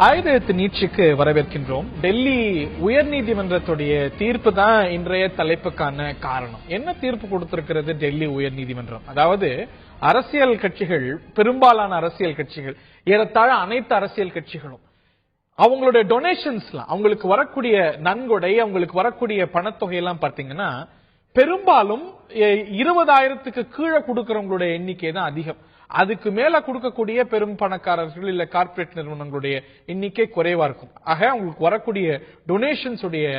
ஆயுத எழுத்து நீட்சிக்கு வரவேற்கின்றோம். டெல்லி உயர்நீதிமன்றத்துடைய தீர்ப்பு தான் இன்றைய தலைப்புக்கான காரணம். என்ன தீர்ப்பு கொடுத்திருக்கிறது டெல்லி உயர்நீதிமன்றம்? அதாவது அரசியல் கட்சிகள், பெரும்பாலான அரசியல் கட்சிகள், ஏறத்தாழ அனைத்து அரசியல் கட்சிகளும் அவங்களுடைய டொனேஷன்ஸ்லாம், அவங்களுக்கு வரக்கூடிய நன்கொடை, அவங்களுக்கு வரக்கூடிய பணத்தொகை எல்லாம் பார்த்தீங்கன்னா பெரும்பாலும் 20,000க்கு கீழே கொடுக்கிறவங்களுடைய எண்ணிக்கை தான் அதிகம். அதுக்கு மேல கொடுக்கக்கூடிய பெரும் பணக்காரர்கள் இல்ல கார்ப்பரேட் நிறுவனங்களுடைய எண்ணிக்கை குறைவா இருக்கும். ஆக அவங்களுக்கு வரக்கூடிய டொனேஷன்ஸ் உடைய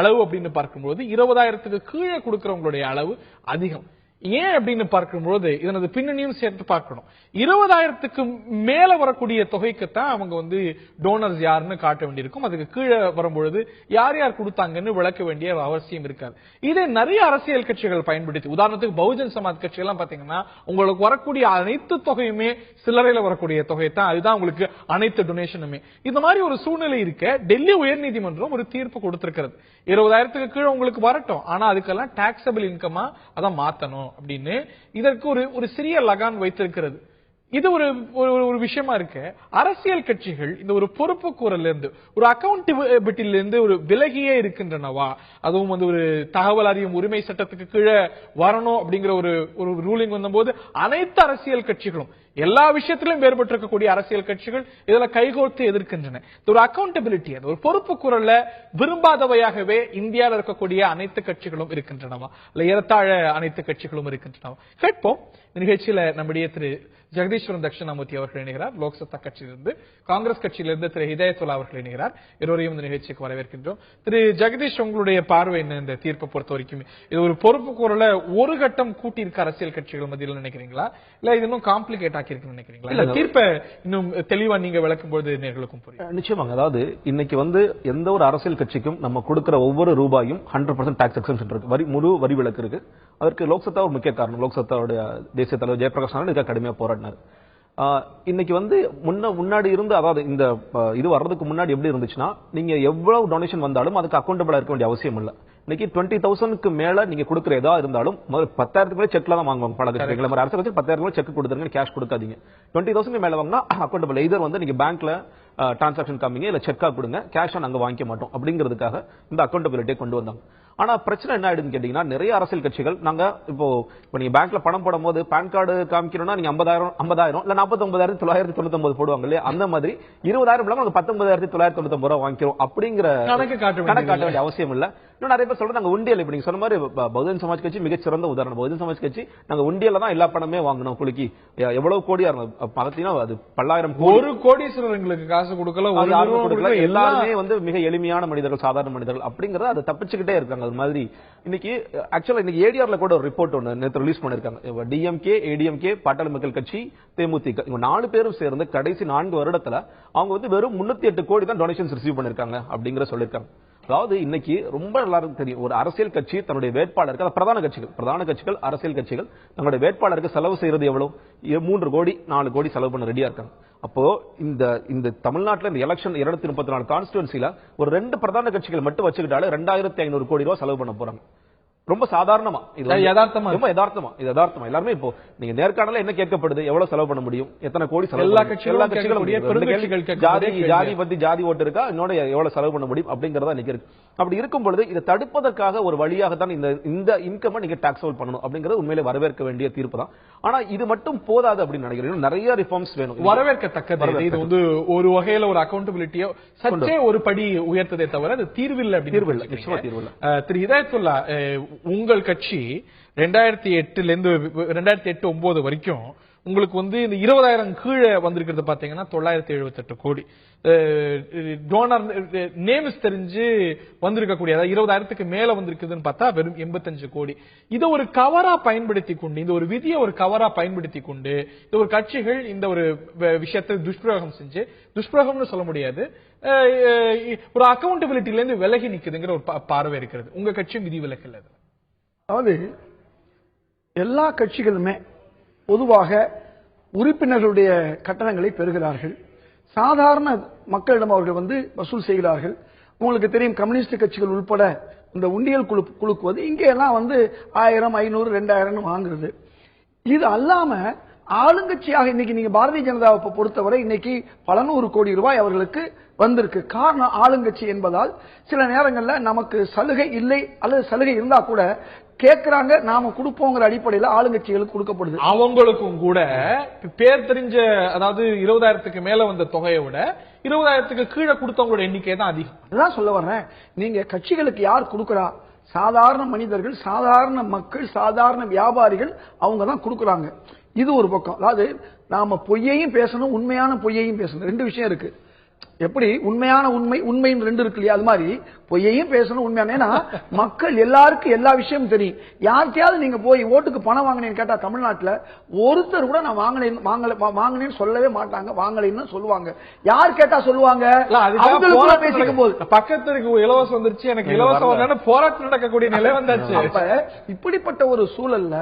அளவு அப்படின்னு பார்க்கும்போது 20,000க்கு கீழே கொடுக்கிறவங்களுடைய அளவு அதிகம். ஏன் அப்படின்னு பார்க்கும்போது இதனது பின்னணியும் சேர்த்து பார்க்கணும். 20,000க்கு மேல வரக்கூடிய தொகைக்குத்தான் அவங்க டோனர்ஸ் யாருன்னு காட்ட வேண்டியிருக்கும். அதுக்கு கீழே வரும்பொழுது யார் யார் கொடுத்தாங்கன்னு விளக்க வேண்டிய அவசியம் இருக்காது. இதை நிறைய அரசியல் கட்சிகள் பயன்படுத்தி, உதாரணத்துக்கு பகுஜன் சமாஜ் கட்சி எல்லாம் பாத்தீங்கன்னா உங்களுக்கு வரக்கூடிய அனைத்து தொகையுமே சில்லறையில வரக்கூடிய தொகை தான், அதுதான் உங்களுக்கு அனைத்து டொனேஷனுமே. இந்த மாதிரி ஒரு சூழ்நிலை இருக்க டெல்லி உயர்நீதிமன்றம் ஒரு தீர்ப்பு கொடுத்திருக்கிறது. 20,000க்கு கீழே உங்களுக்கு வரட்டும், ஆனா அதுக்கெல்லாம் டாக்ஸபிள் இன்கமா அதான் மாத்தணும் அப்படின்னு இதற்கு ஒரு சிறிய லகான் வைத்திருக்கிறது. இது ஒரு விஷயமா இருக்கு. அரசியல் கட்சிகள் இந்த ஒரு பொறுப்பு கூறல இருந்து, ஒரு அக்கௌண்டபிலிட்டில இருந்து ஒரு விலகியே இருக்கின்றனவா? அதுவும் ஒரு தகவல் அறியும் உரிமை சட்டத்துக்கு கீழே வரணும் அப்படிங்கிற ஒரு ரூலிங் வந்தபோது அனைத்து அரசியல் கட்சிகளும், எல்லா விஷயத்திலும் வேறுபட்டிருக்கக்கூடிய அரசியல் கட்சிகள் இதுல கைகோர்த்து எதிர்க்கின்றன. ஒரு அக்கௌண்டபிலிட்டி, ஒரு பொறுப்பு குரல்ல விரும்பாதவையாகவே இந்தியாவில் இருக்கக்கூடிய அனைத்து கட்சிகளும் இருக்கின்றனவா, இல்ல ஏறத்தாழ அனைத்து கட்சிகளும் இருக்கின்றனவா? கேட்போம். நிகழ்ச்சியில நம்முடைய திரு ஜெகதீஸ்வரன் தட்சிணாமூர்த்தி அவர்கள் இணைகிறார். லோக்சத்தா கட்சியிலிருந்து, காங்கிரஸ் கட்சியிலிருந்து திரு ஹிதாயத்துல்லா அவர்கள் இணைகிறார். இருவரையும் இந்த நிகழ்ச்சிக்கு வரவேற்கின்றோம். திரு ஜெகதீஷ், உங்களுடைய பார்வை என்ன இந்த தீர்ப்பை பொறுத்த வரைக்கும்? இது ஒரு பொறுப்பு கூறல ஒரு கட்டம் கூட்டி இருக்க அரசியல் கட்சிகள் மத்தியில் நினைக்கிறீங்களா, இல்ல இது இன்னும் காம்ப்ளிகேட் ஆக்கி இருக்கு நினைக்கிறீங்களா? இல்ல தீர்ப்பை இன்னும் தெளிவா நீங்க விளக்கும் போது நேர்களுக்கும் புரியும். நிச்சயமாக. அதாவது இன்னைக்கு எந்த ஒரு அரசியல் கட்சிக்கும் நம்ம கொடுக்கிற ஒவ்வொரு ரூபாயும் 100% டாக்ஸ் எக்ஸம்ஷன் இருக்கு, முழு வரி விலக்கு இருக்கு. அதற்கு லோக்சத்தா ஒரு முக்கிய காரணம். லோக்சத்தாவுடைய தேசிய தலைவர் ஜெயபிரகாஷ் நாராயண் இதுக்காக கடுமையா போராடினார். இன்னைக்கு முன்னாடி இருந்து, அதாவது இந்த இது வர்றதுக்கு முன்னாடி எப்படி இருந்துச்சுன்னா, நீங்க எவ்வளவு டொனேஷன் வந்தாலும் அதுக்கு அக்கௌண்டபிளா இருக்க வேண்டிய அவசியம் இல்ல. இன்னைக்கு 20,000க்கு மேல நீங்க கொடுக்குற ஏதா இருந்தாலும் 10,000க்கு மேல செக்ல தான் வாங்குவாங்க. பல கட்சிகள் அரசு வச்சு 10,000 செக் கொடுத்துருங்க, கேஷ் கொடுக்காதீங்க. 20,000 மேல வாங்கினா அக்கௌண்டபிள், இதர் நீங்க பேங்க்ல டிரான்சாக்ஷன் காமிங்க, இல்ல செக்கா கொடுங்க, கேஷா நாங்க வாங்கிக்க மாட்டோம் அப்படிங்கிறதுக்காக இந்த அக்கௌண்டபிலிட்டியை கொண்டு வந்தாங்க. ஆனா பிரச்சனை என்ன ஆயிடுன்னு கேட்டீங்கன்னா, நிறைய அரசியல் கட்சிகள் நாங்க இப்போ நீங்க பேங்க்ல பணம் போடும் போது பேன் கார்டு காமிக்கணும்னா நீங்க 50,000 இல்ல 49,999 போடுவாங்க இல்லையா, அந்த மாதிரி 20,000 நாங்க 19,999 ரூபாய் வாங்கிக்கிறோம் அப்படிங்கிற கணக்கு காட்ட வேண்டிய அவசியம் இல்ல. இன்னும் நிறைய பேர் சொல்றாங்க நாங்க உண்டியல், இப்ப நீங்க சொன்ன மாதிரி பகுஜன் சமாஜ் கட்சி மிகச்சிறந்த உதாரணம். பகுஜன் சமாஜ் கட்சி நாங்க உண்டியல்ல தான் எல்லா பணமே வாங்கணும். குலுக்கி எவ்வளவு கோடியா இருக்கும் பாத்தீங்கன்னா, அது பல்லாயிரம் ஒரு கோடீஸ்வரர்களுக்கு காசு கொடுக்கல, எல்லாருமே மிக எளிமையான மனிதர்கள், சாதாரண மனிதர்கள் அப்படிங்கறத அதை தப்பிச்சுக்கிட்டே இருக்காங்க. அது மாதிரி இன்னைக்கு ஆக்சுவலா இன்னைக்கு ஏடிஆர்ல கூட ஒரு ரிப்போர்ட் ஒன்று நேற்று ரிலீஸ் பண்ணிருக்காங்க. டிஎம்கே, ஏடிஎம்கே, பாட்டாளி மக்கள் கட்சி, தேமுதிக, இவங்க 4 பேரும் சேர்ந்து கடைசி 4 வருடத்துல அவங்க வெறும் 308 கோடி தான் டொனேஷன்ஸ் ரிசீவ் பண்ணிருக்காங்க அப்படிங்கிற சொல்லிருக்காங்க. அதாவது இன்னைக்கு ரொம்ப எல்லாருக்கும் தெரியும், ஒரு அரசியல் கட்சி தன்னுடைய வேட்பாளருக்கு, பிரதான கட்சிகள் அரசியல் கட்சிகள் தங்களுடைய வேட்பாளருக்கு செலவு செய்யறது எவ்வளவு? 3 கோடி 4 கோடி செலவு பண்ண ரெடியா இருக்காங்க. அப்போ இந்த தமிழ்நாட்டில் இந்த எலெக்ஷன் 234 கான்ஸ்டிடுவன்சில ஒரு 2 பிரதான கட்சிகள் மட்டும் வச்சுக்கிட்டாலே 2,500 கோடி ரூபாய் செலவு பண்ண போறாங்க. ரொம்ப சாதாரணமா, ரொம்ப யதார்த்தமா எல்லாருமே இப்போ நீங்க நேர்காணல என்ன கேட்கப்படுது, எவ்வளவு செலவு பண்ண முடியும், எத்தனை கோடி செலவு, எல்லா கட்சிகளும் ஜாதி பத்தி ஜாதி ஓட்டு இருக்கா, இன்னொரு எவ்வளவு செலவு பண்ண முடியும் அப்படிங்கறதா இன்னைக்கு இருக்கு. அப்படி இருக்கும் பொழுது இதை தடுப்பதற்காக ஒரு வழியாக தான் இந்த இன்கம் நீங்க டாக்ஸ் அவுட் பண்ணணும் அப்படிங்கிறது உண்மையிலே வரவேற்க வேண்டிய தீர்ப்பு தான். ஆனா இது மட்டும் போதாது அப்படின்னு நினைக்கிறேன். நிறைய ரிஃபார்ம்ஸ் வேணும், வரவேற்கத்தக்கது. இது ஒரு வகையில ஒரு அக்கௌண்டபிலிட்டியோ சற்றே ஒரு படி உயர்த்ததை தவிர அது தீர்வில்லை. திரு ஹிதாயத்துல்லா, உங்கள் கட்சி 2008-9 வரைக்கும் உங்களுக்கு இந்த 20,000 கீழே வந்திருக்கிறது பாத்தீங்கன்னா 978 கோடி. டோனர் நேம்ஸ் தெரிஞ்சு வந்திருக்கக்கூடிய, அதாவது 20,000க்கு மேல வந்திருக்குதுன்னு பார்த்தா வெறும் 85 கோடி. இதை ஒரு கவரா பயன்படுத்தி கொண்டு, இந்த ஒரு விதியை ஒரு கவரா பயன்படுத்தி கொண்டு இந்த ஒரு கட்சிகள் இந்த ஒரு விஷயத்தை துஷ்பிரயோகம் செஞ்சு, துஷ்பிரயோகம்னு சொல்ல முடியாது, ஒரு அக்கௌண்டபிலிட்டில இருந்து விலகி நிக்குதுங்கிற ஒரு பார்வை இருக்கிறது. உங்க கட்சியும் விதி விலக்கு இல்ல. அதாவது எல்லா கட்சிகளுமே பொதுவாக உறுப்பினர்களுடைய கட்டணங்களை பெறுகிறார்கள். சாதாரண மக்களிடம் அவர்கள் வசூல் செய்கிறார்கள். உங்களுக்கு தெரியும், கம்யூனிஸ்ட் கட்சிகள் உட்பட இந்த உண்டியல் குழுக்குவது இங்கே எல்லாம் 1000, 500, 2000 வாங்குறது. இது அல்லாம ஆளுங்கட்சியாக இன்னைக்கு நீங்க பாரதிய ஜனதாவை பொறுத்தவரை இன்னைக்கு பல நூறு கோடி ரூபாய் அவர்களுக்கு வந்திருக்கு. காரணம் ஆளுங்கட்சி என்பதால் சில நேரங்கள்ல நமக்கு சலுகை இல்லை அல்லது சலுகை இருந்தா கூட கேட்கிறாங்க, நாம கொடுப்போங்கிற அடிப்படையில் ஆளுங்கட்சிகளுக்கு கொடுக்கப்படுது. அவங்களுக்கும் கூட பேர் தெரிஞ்ச, அதாவது 20,000க்கு மேல வந்த தொகையை விட 20,000க்கு கீழே கொடுத்தவங்களோட எண்ணிக்கை தான் அதிகம். அதான் சொல்ல வர்றேன். நீங்க கட்சிகளுக்கு யார் கொடுக்கறா? சாதாரண மனிதர்கள், சாதாரண மக்கள், சாதாரண வியாபாரிகள், அவங்க தான் கொடுக்கறாங்க. இது ஒரு பக்கம். அதாவது நாம பொய்யையும் பேசணும், உண்மையான பொய்யையும் பேசணும். ரெண்டு விஷயம் இருக்கு. எப்படி உண்மையான உண்மைன்னு ரெண்டு இருக்கு இல்லையா? அது மாதிரி பொய்யையும் பேசணும், உண்மையான. ஏன்னா மக்கள் எல்லாருக்கும் எல்லா விஷயமும் தெரியும். யாருக்கையாவது நீங்க போய் ஓட்டுக்கு பணம் வாங்கினேன்னு கேட்டா தமிழ்நாட்டுல ஒருத்தர் கூட நான் வாங்கினேன்னு சொல்லவே மாட்டாங்க. வாங்கலைன்னு சொல்லுவாங்க. யார் கேட்டா சொல்லுவாங்க? பேசிக்கும் போது பக்கத்துக்கு இலவசம் வந்துருச்சு, எனக்கு இலவசம் போராட்டம் நடக்கக்கூடிய நிலை வந்தாச்சு. அப்ப இப்படிப்பட்ட ஒரு சூழல்ல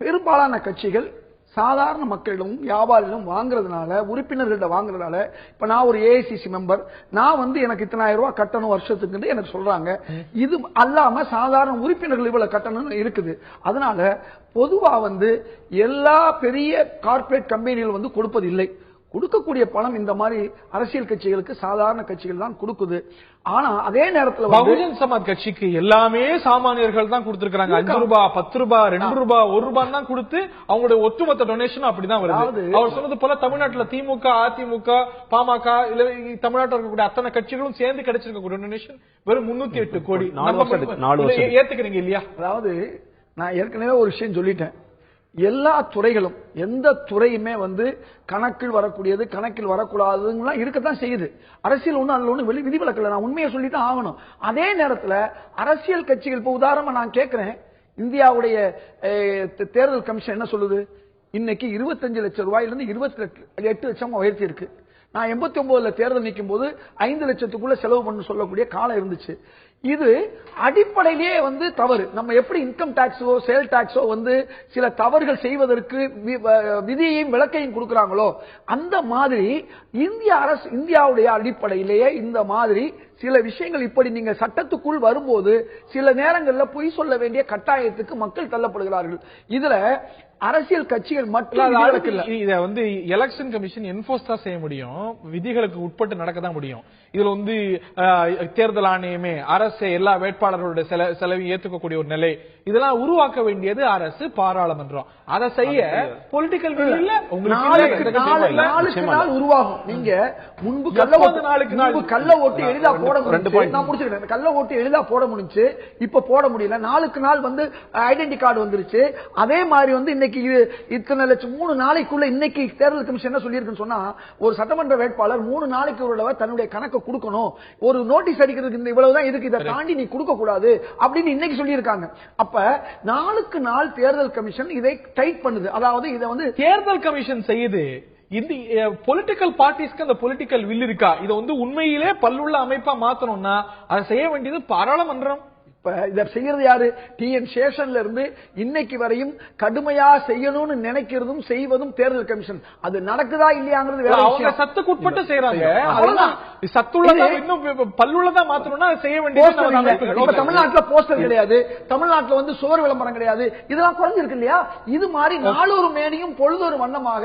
பெரும்பாலான கட்சிகள் சாதாரண மக்களிடம் வியாபாரிகளும் வாங்குறதுனால, உறுப்பினர்கள்ட்ட வாங்குறதுனால, இப்ப நான் ஒரு ஏஐசிசி மெம்பர், நான் எனக்கு இத்தனை ஆயிரம் ரூபாய் கட்டணும் வருஷத்துக்கு எனக்கு சொல்றாங்க. இது அல்லாம சாதாரண உறுப்பினர்கள் இவ்வளவு கட்டணும் இருக்குது. அதனால பொதுவா எல்லா பெரிய கார்ப்பரேட் கம்பெனிகள் கொடுப்பது இல்லை. கொடுக்கக்கூடிய பணம் இந்த மாதிரி அரசியல் கட்சிகளுக்கு, சாதாரண கட்சிகள் தான் கொடுக்குது. ஆனா அதே நேரத்தில் பகுஜன் சமாஜ் கட்சிக்கு எல்லாமே சாமானியர்கள் தான் கொடுத்திருக்காங்க. 5 ரூபாய், 10 ரூபாய், 2 ரூபாய், 1 ரூபாய் தான் கொடுத்து அவங்களுடைய ஒட்டுமொத்த டொனேஷன் அப்படிதான் வருது. அவர் சொன்னது போல தமிழ்நாட்டில் திமுக, அதிமுக, பாமக, இல்ல தமிழ்நாட்டில் இருக்கக்கூடிய அத்தனை கட்சிகளும் சேர்ந்து கிடைச்சிருக்கக்கூடிய டொனேஷன் வெறும் 308 கோடி. ஏத்துக்கிறீங்க இல்லையா? அதாவது நான் ஏற்கனவே ஒரு விஷயம் சொல்லிட்டேன். எல்லா துறைகளும், எந்த துறையுமே கணக்கில் வரக்கூடியது, கணக்கில் வரக்கூடாதுன்னா இருக்கத்தான் செய்யுது. அரசியல் அதுல ஒண்ணு விதிவிலக்கல. நான் உண்மையை சொல்லித்தான் ஆகணும். அதே நேரத்தில் அரசியல் கட்சிகள், இப்ப உதாரணமா நான் கேட்கிறேன், இந்தியாவுடைய தேர்தல் கமிஷன் என்ன சொல்லுது? இன்னைக்கு 25 லட்சம் ரூபாயிலிருந்து 28 லட்சம் உயர்த்தி இருக்கு. நான் 89ல தேர்தல் நிற்கும் போது 5 லட்சத்துக்குள்ள செலவு பண்ணு சொல்லக்கூடிய காலம் இருந்துச்சு. இது அடிப்படையிலேயே தவறு. நம்ம எப்படி இன்கம் டாக்ஸோ சேல் டாக்ஸோ சில தவறுகள் செய்வதற்கு விதியையும் விளக்கையும் கொடுக்கிறாங்களோ, அந்த மாதிரி இந்தியாவுடைய அடிப்படையிலேயே இந்த மாதிரி சில விஷயங்கள் இப்படி நீங்க சட்டத்துக்குள் வரும்போது சில நேரங்களில் பொய் சொல்ல வேண்டிய கட்டாயத்துக்கு மக்கள் தள்ளப்படுகிறார்கள். இதுல அரசியல் கட்சிகள் மட்டும் இத எலெக்ஷன் கமிஷன் என்ஃபோர்ஸ் தான் செய்ய முடியும், விதிகளுக்கு உட்பட்டு நடக்க தான் முடியும். இதுல தேர்தல் ஆணையமே அரசு எல்லா வேட்பாளர்களுடைய செலவையும் ஏற்றுக்கக்கூடிய ஒரு நிலை இதெல்லாம் உருவாக்க வேண்டியது அரசு, பாராளுமன்றம். அதை செய்ய பொலிட்டிக்கல் இல்ல. நாளுக்கு நாள் உருவாகும். நீங்க முன்பு கள்ள ஓட்டு எளிதா போட முடியும். நான் முடிச்சுக்கிறேன். கள்ள ஓட்டு எளிதா போட முடிஞ்சு, இப்ப போட முடியல. நாளுக்கு நாள் ஐடென்டி கார்டு வந்துருச்சு. அதே மாதிரி இன்னைக்கு இத்தனை லட்சம் 3 நாளைக்குள்ள இன்னைக்கு தேர்தல் கமிஷன் என்ன சொல்லியிருக்குன்னு சொன்னா, ஒரு சட்டமன்ற வேட்பாளர் 3 நாளைக்கு உள்ளவர் தன்னுடைய கணக்கை கொடுக்கணும். ஒரு நோட்டீஸ் அடிக்கிறதுக்கு இவ்வளவுதான் இருக்கு, இதை தாண்டி நீ கொடுக்க கூடாது அப்படின்னு இன்னைக்கு சொல்லியிருக்காங்க. அப்ப நாளுக்கு நாள் தேர்தல் கமிஷன் இதை டைட் பண்ணுது. அதாவது இதை தேர்தல் கமிஷன் செய்யுது. இந்த பொலிட்டிக்கல் பார்ட்டிஸ்க்கு அந்த பொலிட்டிக்கல் வில் இருக்கா? இதை உண்மையிலே பல்லுள்ள அமைப்பா மாத்தணும்னா அதை செய்ய வேண்டியது பாராளுமன்றம். இப்ப இத செய்யறது யாரு? TN சேஷன்ல இருந்து இன்னைக்கு வரையும் கடுமையா செய்யணும்னு நினைக்கிறதும் செய்வதும் தேர்தல் கமிஷன். அது நடக்குதா இல்லையாங்கிறது வேற விஷயம். அவங்க சத்துக்கு உட்பட்டு செய்யறாங்க. சத்துள்ளதா இன்னும் பல்லுள்ளதா மாத்தணும்னா செய்ய வேண்டியது. தமிழ்நாட்டுல போஸ்டர் கிடையாது, தமிழ்நாட்டுல சுவர் விளம்பரம் கிடையாது. இதெல்லாம் குறைஞ்சிருக்கு இல்லையா? இது மாதிரி நாளொரு மேனியும் பொழுதொரு வண்ணமாக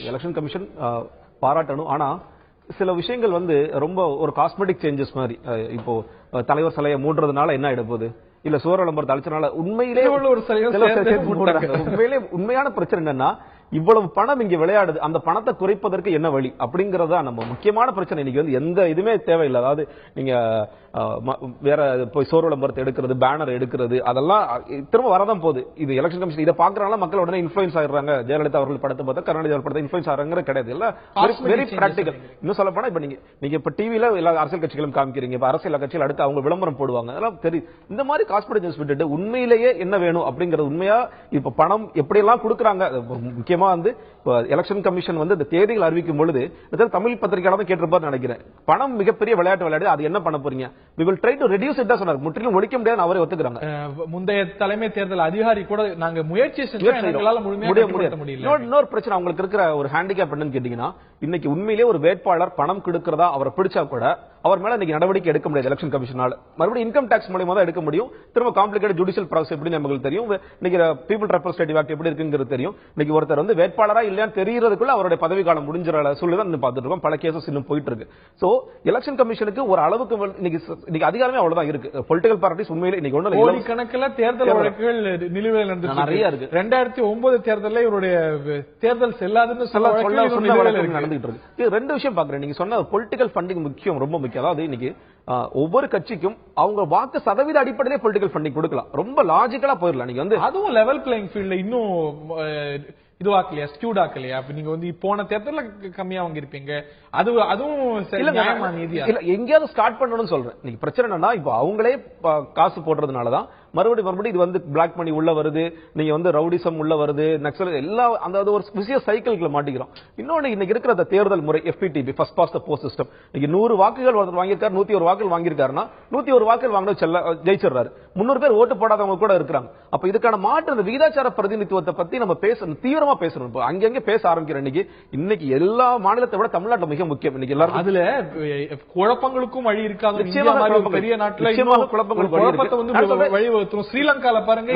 எலெக்ஷன் கமிஷன் பாராட்டணும். ஆனா சில விஷயங்கள் ரொம்ப ஒரு காஸ்மெட்டிக் சேஞ்சஸ் மாதிரி. இப்போ தலைவர் சிலையை மூடுறதுனால என்ன ஆயிட போகுது, இல்ல சுவர் விளம்பரத்தை அழிச்சனால உண்மையிலே உண்மையான பிரச்சனை என்னன்னா, இவ்வளவு பணம் இங்க விளையாடுது, அந்த பணத்தை குறைப்பதற்கு என்ன வழி அப்படிங்கறதா நம்ம முக்கியமான பிரச்சனை. இன்னைக்கு எந்த இதுமே தேவையில்லை. அதாவது நீங்க வேற போய் சோறு விளம்பரத்தை எடுக்கிறது, பேனர் எடுக்கிறது, அதெல்லாம் திரும்ப வரதான் போகுது. இது எலெக்ஷன் கமிஷன் இதை பாக்குறதுனால மக்கள் உடனே இன்ஃபுளுன்ஸ் ஆயிடுறாங்க. ஜெயலலிதா அவர்கள் படத்தை பார்த்தா கருணாநிதி அவர்கள் படத்தை இன்ஃபுளுன்ஸ் ஆகிறாங்க கிடையாது. இல்ல வெரி பிராக்டிகல். இன்னும் சொல்ல போனா இப்ப நீங்க இப்ப டிவில எல்லா அரசியல் கட்சிகளும் காமிக்கிறீங்க, இப்ப அரசியல் கட்சிகள் அடுத்து அவங்க விளம்பரம் போடுவாங்க. அதெல்லாம் தெரியும். இந்த மாதிரி காஸ்மெட்டிக்ஸ் விட்டுட்டு உண்மையிலேயே என்ன வேணும் அப்படிங்கிறது, உண்மையா இப்ப பணம் எப்படி எல்லாம் கொடுக்குறாங்க. முக்கியமா எலெக்ஷன் கமிஷன் இந்த தேதிகள் அறிவிக்கும் பொழுது தமிழ் பத்திரிகையாளர் கேட்டிருப்பார் நினைக்கிறேன். பணம் மிகப்பெரிய விளையாட்டு விளையாடு, அது என்ன பண்ண போறீங்க? We will try to reduce it. சொன்னார். முற்றிலும் ஒழிக்க முடியாது அவரே ஒத்துக்கிறாங்க. முந்தைய தலைமை தேர்தல் அதிகாரி கூட நாங்க முயற்சி செஞ்சோம், முடியல. இன்னொரு பிரச்சனை அவங்களுக்கு இருக்கிற ஒரு ஹேண்டிகேப் என்னன்னு கேட்டீங்கன்னா, இன்னைக்கு உண்மையிலேயே ஒரு வேட்பாளர் பணம் கொடுக்கிறதா அவரை பிடிச்சா கூட அவர் மேல இன்னைக்கு நடவடிக்கை எடுக்க முடியாது எலெக்ஷன் கமிஷனால. மறுபடியும் இன்கம் டாக்ஸ் மூலமா தான் எடுக்க முடியும். திரும்ப காம்ப்ளிகேட்டட் ஜுடிஷியல் ப்ராசஸ் எப்படி நமக்கு தெரியும். இன்னைக்கு பீப்புள் ரெப்ரசன்டேட்டிவ் ஆக்ட் எப்படி இருக்குங்கிறது தெரியும். இன்னைக்கு ஒருத்தர் வந்து வேட்பாளரா இல்லையான்னு தெரியறதுக்குள்ள அவருடைய பதவி காலம் முடிஞ்சிர சூழ்நிலை தான் பார்த்துட்டு இருக்கோம். பல கேசஸ் இன்னும் போயிட்டு இருக்கு. சோ எலெக்ஷன் கமிஷனுக்கு ஒரு அளவுக்கு இன்னைக்கு அதிகாரமே அவ்வளவுதான் இருக்கு. பொலிட்டிக்கல் பார்ட்டிஸ் உண்மையிலே இன்னைக்கு ஒண்ணு கோடிக்கணக்கில் தேர்தல் வழக்குகள் நிலுவையில் நடந்துச்சு. நிறைய இருக்கு. 2009 தேர்தலில் இவருடைய தேர்தல் செல்லாதுன்னு நடந்துட்டு இருக்கு. ரெண்டு விஷயம் பாக்குறேன். நீங்க சொன்ன பொலிட்டிக்கல் ஃபண்டிங் முக்கியம், ரொம்ப முக்கியம். அதாவது இன்னைக்கு ஒவ்வொரு கட்சிக்கும் அவங்க வாக்கு சதவீத அடிப்படையிலே பொலிட்டிக்கல் ஃபண்டிங் கொடுக்கலாம். ரொம்ப லாஜிக்கலா போயிடலாம். நீங்க வந்து அதுவும் லெவல் பிளேயிங் ஃபீல்ட்ல இன்னும் இதுவாக்கலையா, ஸ்கியூட் ஆக்கலையா? அப்ப நீங்க வந்து போன தேர்தல்ல கம்மியா வாங்கிருப்பீங்க. அதுவும் இல்ல எங்கேயாவது ஸ்டார்ட் பண்ணணும்னு சொல்றேன். நீங்க பிரச்சனை என்னன்னா இப்ப அவங்களே காசு போடுறதுனாலதான் மறுபடியும் இது வந்து பிளாக் மணி உள்ள வருது. நீங்க வந்து ரவுடிசம் உள்ள வருது, நக்சல் எல்லாம் அந்த ஒரு விஷய சைக்கிள்ல மாட்டிக்கிறோம். இன்னொன்னு இன்னைக்கு இருக்கிற அந்த தேர்தல் முறை FPTP first past the post system. இன்னைக்கு 100 வாக்குகள் ஒருத்தர் வாங்கியிருக்காரு, 101 வாக்குகள் வாங்கியிருக்காருன்னா 101 வாக்குகள் வாங்கினது ஜெயிச்சிடறாரு. 300 பேர் ஓட்டு போடாதவங்க கூட இருக்கிறாங்க. அப்ப இதுக்கான மாற்று விகிதாச்சார பிரதிநிதித்துவத்தை பத்தி நம்ம பேசணும், தீவிரமா பேசணும். அங்கங்க பேச ஆரம்பிக்கிற இன்னைக்கு எல்லா மாநிலத்தை விட தமிழ்நாட்டில் மிக முக்கியம். இன்னைக்கு எல்லாரும் அதுல குழப்பங்களுக்கும் வழி இருக்காது. பெரிய நாட்டுல குழப்பத்தை வந்து வழிவகுத்துரும். ஸ்ரீலங்கால பாருங்க,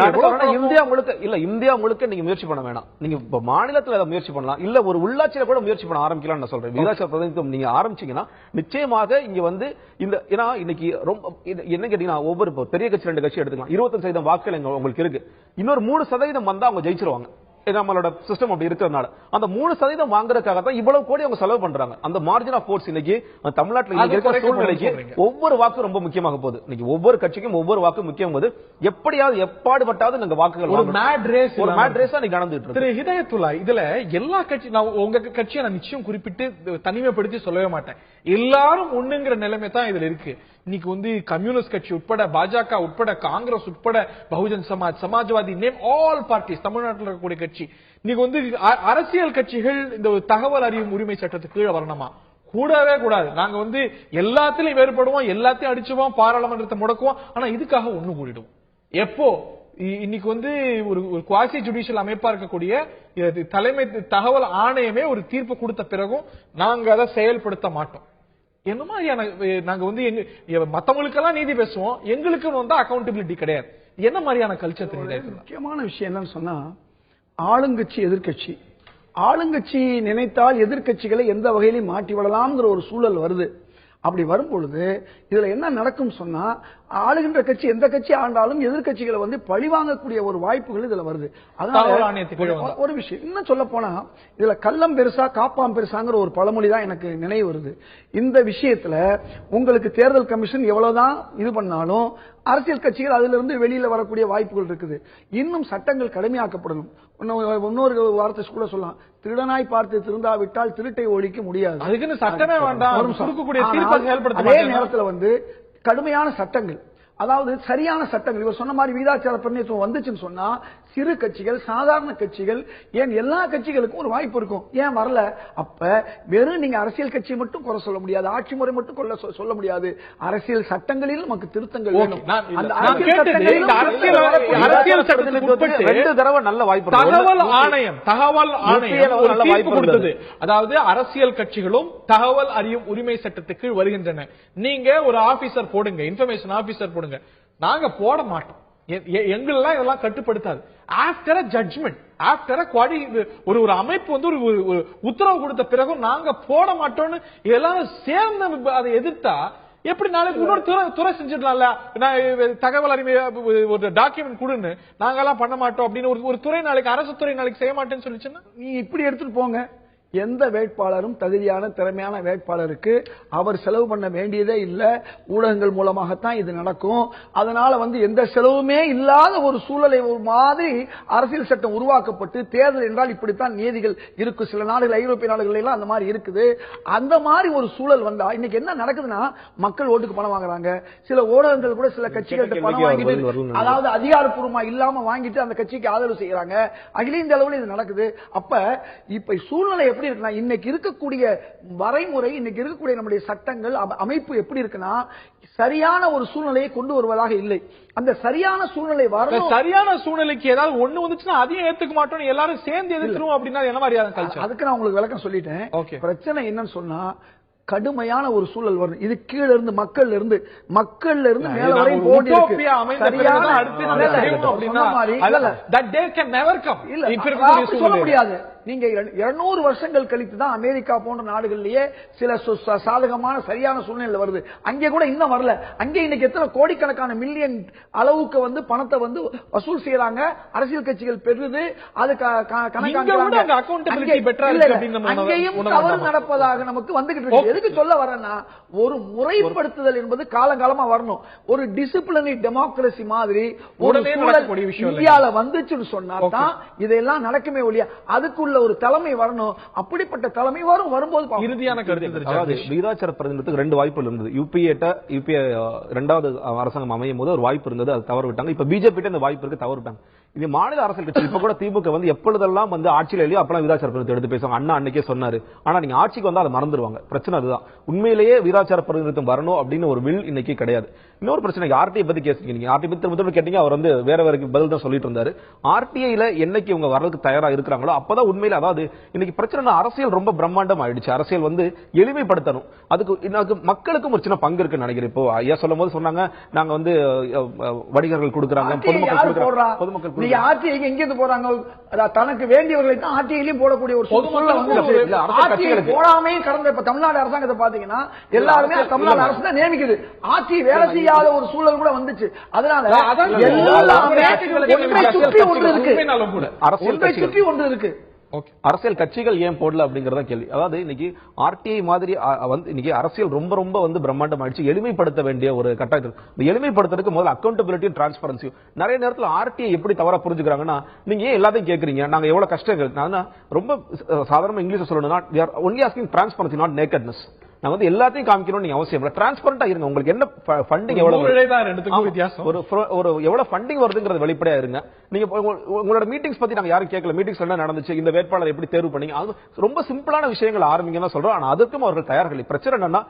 இந்தியா முழுக்க நீங்க முயற்சி பண்ண வேணாம். நீங்க மாநிலத்தில் முயற்சி பண்ணலாம், இல்ல ஒரு உள்ளாட்சியில கூட முயற்சி பண்ண ஆரம்பிக்கலாம். நான் சொல்றேன் விகிதாச்சார பிரதிநிதித்துவம் நீங்க ஆரம்பிச்சீங்கன்னா நிச்சயமாக இங்க வந்து இந்த ஏன்னா இன்னைக்கு ரொம்ப என்ன கேட்டீங்கன்னா ஒவ்வொரு பெரிய கட்சி 2 கட்சி எடுத்துக்கலாம். 25% வாக்குகள் உங்களுக்கு இருக்கு. இன்னொரு 3% வந்தா அவங்க ஜெயிச்சிருவாங்க. நம்மளோட சிஸ்டம் அப்படி இருக்கிறதுனால அந்த 3% வாங்குறதுக்காக தான் இவ்வளவு கோடி அவங்க செலவு பண்றாங்க. அந்த மார்ஜின் ஆஃப் ஃபோர்ஸ் இன்னைக்கு தமிழ்நாட்டில் இருக்கிற சூழ்நிலைக்கு ஒவ்வொரு வாக்கு ரொம்ப முக்கியமாக போகுது. இன்னைக்கு ஒவ்வொரு கட்சிக்கும் ஒவ்வொரு வாக்கு முக்கியம் போது எப்படியாவது எப்பாடுபட்டாவது நாங்க வாக்குகள் ஒரு மேட் ரேஸ் நடந்துட்டு இருக்கு. திரு ஹிதாயத்துல்லா, இதுல எல்லா கட்சி நான் உங்க கட்சியை நான் நிச்சயம் குறிப்பிட்டு தனிமைப்படுத்தி சொல்லவே மாட்டேன். எல்லாரும் ஒண்ணுங்கிற நிலைமை தான் இதுல இருக்கு. இன்னைக்கு வந்து கம்யூனிஸ்ட் கட்சி உட்பட, பாஜக உட்பட, காங்கிரஸ் உட்பட, Bahujan Samaj, Samajwadi, name all parties, தமிழ்நாட்டில் இருக்கக்கூடிய கட்சி. இன்னைக்கு வந்து அரசியல் கட்சிகள் இந்த தகவல் அறியும் உரிமை சட்டத்துக்கு கீழே வரணுமா? கூடவே கூடாது. நாங்க வந்து எல்லாத்திலையும் வேறுபடுவோம், எல்லாத்தையும் அடிச்சுவோம், பாராளுமன்றத்தை முடக்குவோம். ஆனா இதுக்காக ஒண்ணு கூடிடுவோம். எப்போ இன்னைக்கு வந்து ஒரு குவாசி ஜுடிஷியல் அமைப்பா இருக்கக்கூடிய தலைமை தகவல் ஆணையமே ஒரு தீர்ப்பு கொடுத்த பிறகும் நாங்க அதை செயல்படுத்த மாட்டோம். என்ன மாதிரியான நாங்க வந்து மத்தவங்களுக்கெல்லாம் நீதி பேசுவோம், எங்களுக்கு வந்து அக்கௌண்டபிலிட்டி கிடையாது. என்ன மாதிரியான கல்ச்சர் தெரியுது? முக்கியமான விஷயம் என்னன்னு சொன்னா, ஆளுங்கட்சி எதிர்கட்சி, ஆளுங்கட்சி நினைத்தால் எதிர்கட்சிகளை எந்த வகையிலும் மாற்றி விடலாம்ங்கிற ஒரு சூழல் வருது. அப்படி வரும்பொழுது இதுல என்ன நடக்கும் சொன்னா, ஆளுகின்ற கட்சி எந்த கட்சி ஆண்டாலும் எதிர்கட்சிகளை வந்து பழிவாங்கக்கூடிய ஒரு வாய்ப்புகள் இதுல வருது. அதனால ஒரு விஷயம் இன்னும் சொல்ல போனா, இதுல கள்ளம் பெருசா காப்பாம் பெருசாங்கிற ஒரு பழமொழி தான் எனக்கு நினைவு வருது. இந்த விஷயத்துல உங்களுக்கு தேர்தல் கமிஷன் எவ்வளவுதான் இது பண்ணாலும் அரசியல் கட்சிகள் அதுல இருந்து வெளியில வரக்கூடிய வாய்ப்புகள் இருக்குது. இன்னும் சட்டங்கள் கடுமையாக்கப்படணும். இன்னொரு வார்த்தை கூட சொல்லலாம், திருடனாய் பார்த்து திருந்தாவிட்டால் திருட்டை ஒழிக்க முடியாது. அதுக்குன்னு சட்டமே வேண்டாம். அதே நேரத்தில் வந்து கடுமையான சட்டங்கள், அதாவது சரியான சட்டங்கள், இவர் சொன்ன மாதிரி விகிதாச்சார பிரதிநிதித்துவம் வந்துச்சுன்னு சொன்னா சிறு கட்சிகள், சாதாரண கட்சிகள், ஏன் எல்லா கட்சிகளுக்கும் ஒரு வாய்ப்பு இருக்கும். ஏன் வரல? அப்ப வெறும் நீங்க அரசியல் கட்சியை மட்டும் குறை சொல்ல முடியாது, ஆட்சி முறை மட்டும் சொல்ல முடியாது. அரசியல் சட்டங்களில் நமக்கு திருத்தங்கள் வேணும். அந்த அரசியல் சட்டத்துக்கு 2 தடவை நல்ல வாய்ப்பு. தகவல் ஆணையம் வாய்ப்பு கொடுத்தது. அதாவது அரசியல் கட்சிகளும் தகவல் அறியும் உரிமை சட்டத்துக்கு வருகின்றன. நீங்க ஒரு ஆபீசர் போடுங்க, இன்ஃபர்மேஷன் ஆபீசர் போடுங்க. நாங்க போட மாட்டோம். எங்களெல்லாம் இதெல்லாம் கட்டுப்படுத்தாது. ஆஃப்டர் அ ஜட்ஜ்மெண்ட், ஆஃப்டர் ஒரு அமைப்பு வந்து ஒரு உத்தரவு கொடுத்த பிறகு நாங்க போட மாட்டோம்னு எல்லாரும் சேர்ந்து அதை எதிர்த்தா எப்படி நாளைக்கு இன்னொரு துறை செஞ்சிடலாம்ல? தகவல் அறிமை ஒரு டாக்குமெண்ட் கொடுன்னு நாங்கெல்லாம் பண்ண மாட்டோம் அப்படின்னு ஒரு துறை நாளைக்கு, அரசு துறை நாளைக்கு செய்ய மாட்டேன்னு சொல்லிச்சுன்னா நீ இப்படி எடுத்துட்டு போங்க. எந்த வேட்பாளரும் தகுதியான திறமையான வேட்பாளருக்கு அவர் செலவு பண்ண வேண்டியதே இல்லை. ஊடகங்கள் மூலமாகத்தான் இது நடக்கும். அதனால வந்து எந்த செலவுமே இல்லாத ஒரு சூழலை ஒரு மாதிரி அரசியல் சட்டம் உருவாக்கப்பட்டு, தேர்தல் என்றால் இப்படித்தான் நீதிகள் இருக்கும். சில நாடுகள், ஐரோப்பிய நாடுகள் எல்லாம் அந்த மாதிரி இருக்குது. அந்த மாதிரி ஒரு சூழல் வந்தா இன்னைக்கு என்ன நடக்குதுன்னா, மக்கள் ஓட்டுக்கு பணம் வாங்குறாங்க. சில ஊடகங்கள் கூட சில கட்சிகள்கிட்ட பணம் வாங்கிட்டு, அதாவது அதிகாரப்பூர்வமா இல்லாம வாங்கிட்டு அந்த கட்சிக்கு ஆதரவு செய்யறாங்க. அகில இந்த அளவில் இது நடக்குது. அப்ப இப்ப சூழ்நிலை எப்படி இருக்குன்னா, இன்னைக்கு இருக்கக்கூடிய வரைமுறை, இன்னைக்கு இருக்கக்கூடிய நம்முடைய சட்டங்கள் அமைப்பு எப்படி இருக்குன்னா, சரியான ஒரு சூழ்நிலையை கொண்டு வருவதாக இல்லை. அந்த சரியான சூழ்நிலை வரணும். சரியான சூழ்நிலைக்கு ஏதாவது ஒண்ணு வந்துச்சுன்னா அதையும் ஏத்துக்க மாட்டோம், எல்லாரும் சேர்ந்து எதிர்க்கிறோம் அப்படின்னா என்ன மாதிரியான கல்ச்சர்? அதுக்கு நான் உங்களுக்கு விளக்கம் சொல்லிட்டேன். பிரச்சனை என்னன்னு சொன்னா, கடுமையான ஒரு சூழல் வரும். இது கீழ இருந்து மக்கள்ல இருந்து மேல வரையும் போடி இருக்கு. சொல்ல முடியாது. நீங்க 200 வருஷங்கள் கழித்து தான் அமெரிக்கா போன்ற நாடுகளிலேயே சில சாதகமான சரியான சூழ்நிலை வருது. அங்கே கூட இன்னும் வரல. அங்கே இன்னைக்கு எத்தனை கோடிக்கணக்கான மில்லியன் அளவுக்கு வந்து பணத்தை வந்து வசூல் செய்யறாங்க, அரசியல் கட்சிகள் பெறுது. அது அங்கேயும் தவறு நடப்பதாக நமக்கு வந்துகிட்டு இருக்கு. எதுக்கு சொல்ல வரேன்னா, ஒரு முறைப்படுத்துதல் என்பது காலங்காலமா வரணும். ஒரு டிசிப்ளினரி டெமோக்ரசி மாதிரி ஒரு இந்தியால வந்துச்சுன்னு சொன்னா தான் இதெல்லாம் நடக்குமே ஒழிய அதுக்குள்ள ஒரு தலைமை வரணும். அப்படிப்பட்ட தலைமை வரும்போது இறுதியான கருத்து விகிதாச்சார பிரதிநிதித்துவத்துக்கு 2 வாய்ப்புகள் இருந்தது. யூபிஏ இரண்டாவது அரசாங்கம் அமையும் போது ஒரு வாய்ப்பு இருந்தது, அது தவறு விட்டாங்க. இப்ப பிஜேபி இந்த வாய்ப்பு இருக்கு, தவறு விட்டாங்க. இது மாநில அரசியல் கட்சி. இப்ப கூட திமுக வந்து எப்பொழுதெல்லாம் வந்து ஆட்சியில் இல்லையோ அப்பெல்லாம் விகிதாச்சார பிரதிநிதித்துவம் எடுத்து பேசுவாங்க. அண்ணா அன்னைக்கே சொன்னாரு. ஆனா நீங்க ஆட்சிக்கு வந்தா அதை மறந்துடுவாங்க. பிரச்சனை அதுதான். உண்மையிலேயே விகிதாச்சார பிரதிநிதித்துவம் வரணும் அப்படின்னு ஒரு வில் இன்னைக்கு கிடையாது. இன்னொரு பிரச்சனை, ஆர்டிஐ பத்தி கேட்டீங்க. ஆர்டிஐ பத்தி திரும்ப கேட்டீங்க, அவர் வந்து வேற பதில் தான் சொல்லிட்டு இருந்தாரு. ஆர்டிஐல என்னைக்கு இவங்க வரதுக்கு தயாரா இருக்கிறாங்களோ அப்பதான் உண்மையில, அதாவது இன்னைக்கு பிரச்சனை அரசியல் ரொம்ப பிரம்மாண்டம் ஆயிடுச்சு. அரசியல் வந்து எளிமைப்படுத்தணும். அதுக்கு மக்களுக்கும் ஒரு சின்ன பங்கு இருக்குன்னு நினைக்கிறேன். இப்போ ஐயா சொல்லும் போது சொன்னாங்க, நாங்க வந்து வணிகர்கள் கொடுக்குறாங்க, பொதுமக்கள் எங்கிருந்து போறாங்க, தனக்கு வேண்டியவர்களை தான் ஆர்டிஐலையும் போடக்கூடிய ஒரு சூழ்நிலை போடாமையும் கடந்த இப்ப தமிழ்நாடு அரசாங்கத்தை பாத்தீங்கன்னா எல்லாருமே தமிழ்நாடு அரசு தான் நியமிக்குது. ஆட்சி வேலை செய்யாத ஒரு சூழல் கூட வந்துச்சு. அதனால எல்லாமே ஒன்றை சுற்றி ஒன்று இருக்கு. அரசியல் கட்சிகள் ஏன் போடல அப்படிங்கறத கேள்வி. அதாவது இன்னைக்கு ஆர்டிஐ மாதிரி இன்னைக்கு அரசியல் ரொம்ப ரொம்ப வந்து பிரம்மாண்டம் ஆயிடுச்சு. எளிமைப்படுத்த வேண்டிய ஒரு கட்டாயத்தில் இந்த எளிமைப்படுத்துறதுக்கு முதல்ல அக்கௌண்டபிலிட்டி, டிரான்ஸ்பரன்சி. நிறைய நேரத்தில் ஆர்டிஐ எப்படி தவறா புரிஞ்சுக்கிறாங்கன்னா, நீங்க ஏன் எல்லாத்தையும் கேக்குறீங்க, நாங்க எவ்வளவு கஷ்டங்கள். நான் ரொம்ப சாதாரண இங்கிலீஷ் சொல்லணும்னா, we are only asking transparency, not nakedness. நான் வந்து எல்லாத்தையும் காமிக்கணும் நீங்க அவசியம் இல்ல. டிரான்ஸ்பரண்டா இருங்க. உங்களுக்கு என்ன ஃபண்டிங் எவ்வளவு எவ்வளவு ஃபண்டிங் வருதுங்கிறது வெளிப்படையா இருங்க. நீங்க உங்களோட மீட்டிங்ஸ் பத்தி நாங்க யாரும் கேட்கல. மீட்டிங்ஸ் என்ன நடந்துச்சு, இந்த வேட்பாளர் எப்படி தேர்வு பண்ணீங்க, அது ரொம்ப சிம்பிளான விஷயங்கள் ஆரம்பிங்கன்னு சொல்றோம். ஆனா அதுக்கும் அவர்கள் தயார்கள். பிரச்சனை என்னன்னா,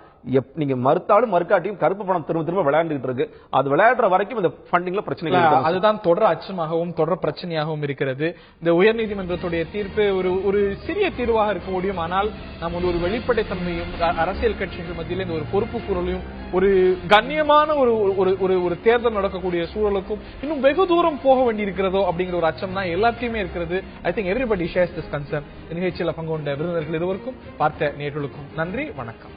நீங்க மறுத்தாலும் மறுக்காட்டியும் கருப்பு பணம் திரும்ப விளையாண்டுட்டு இருக்கு. அது விளையாடுற வரைக்கும் இந்த ஃபண்டிங்ல பிரச்சனை. அதுதான் தொடர் அச்சமாகவும் தொடர் பிரச்சனையாகவும் இருக்கிறது. இந்த உயர்நீதிமன்றத்துடைய தீர்ப்பு ஒரு சிறிய தீர்வாக இருக்க முடியும். ஆனால் நம்ம ஒரு வெளிப்படைத்தன்மையும் அரசியல் கட்சிகள் மத்தியில் இந்த ஒரு பொறுப்பு குரலையும் ஒரு கண்ணியமான ஒரு தேர்தல் நடக்கக்கூடிய சூழலுக்கும் இன்னும் வெகு தூரம் போக வேண்டியிருக்கிறதோ அப்படிங்கிற ஒரு அச்சம் தான் எல்லாத்தையுமே இருக்கிறது. I think everybody shares this concern. நிகழ்ச்சியில் பங்கு கொண்ட விருந்தினர்கள் இருவருக்கும், பார்த்த நேயர்களுக்கும் நன்றி, வணக்கம்.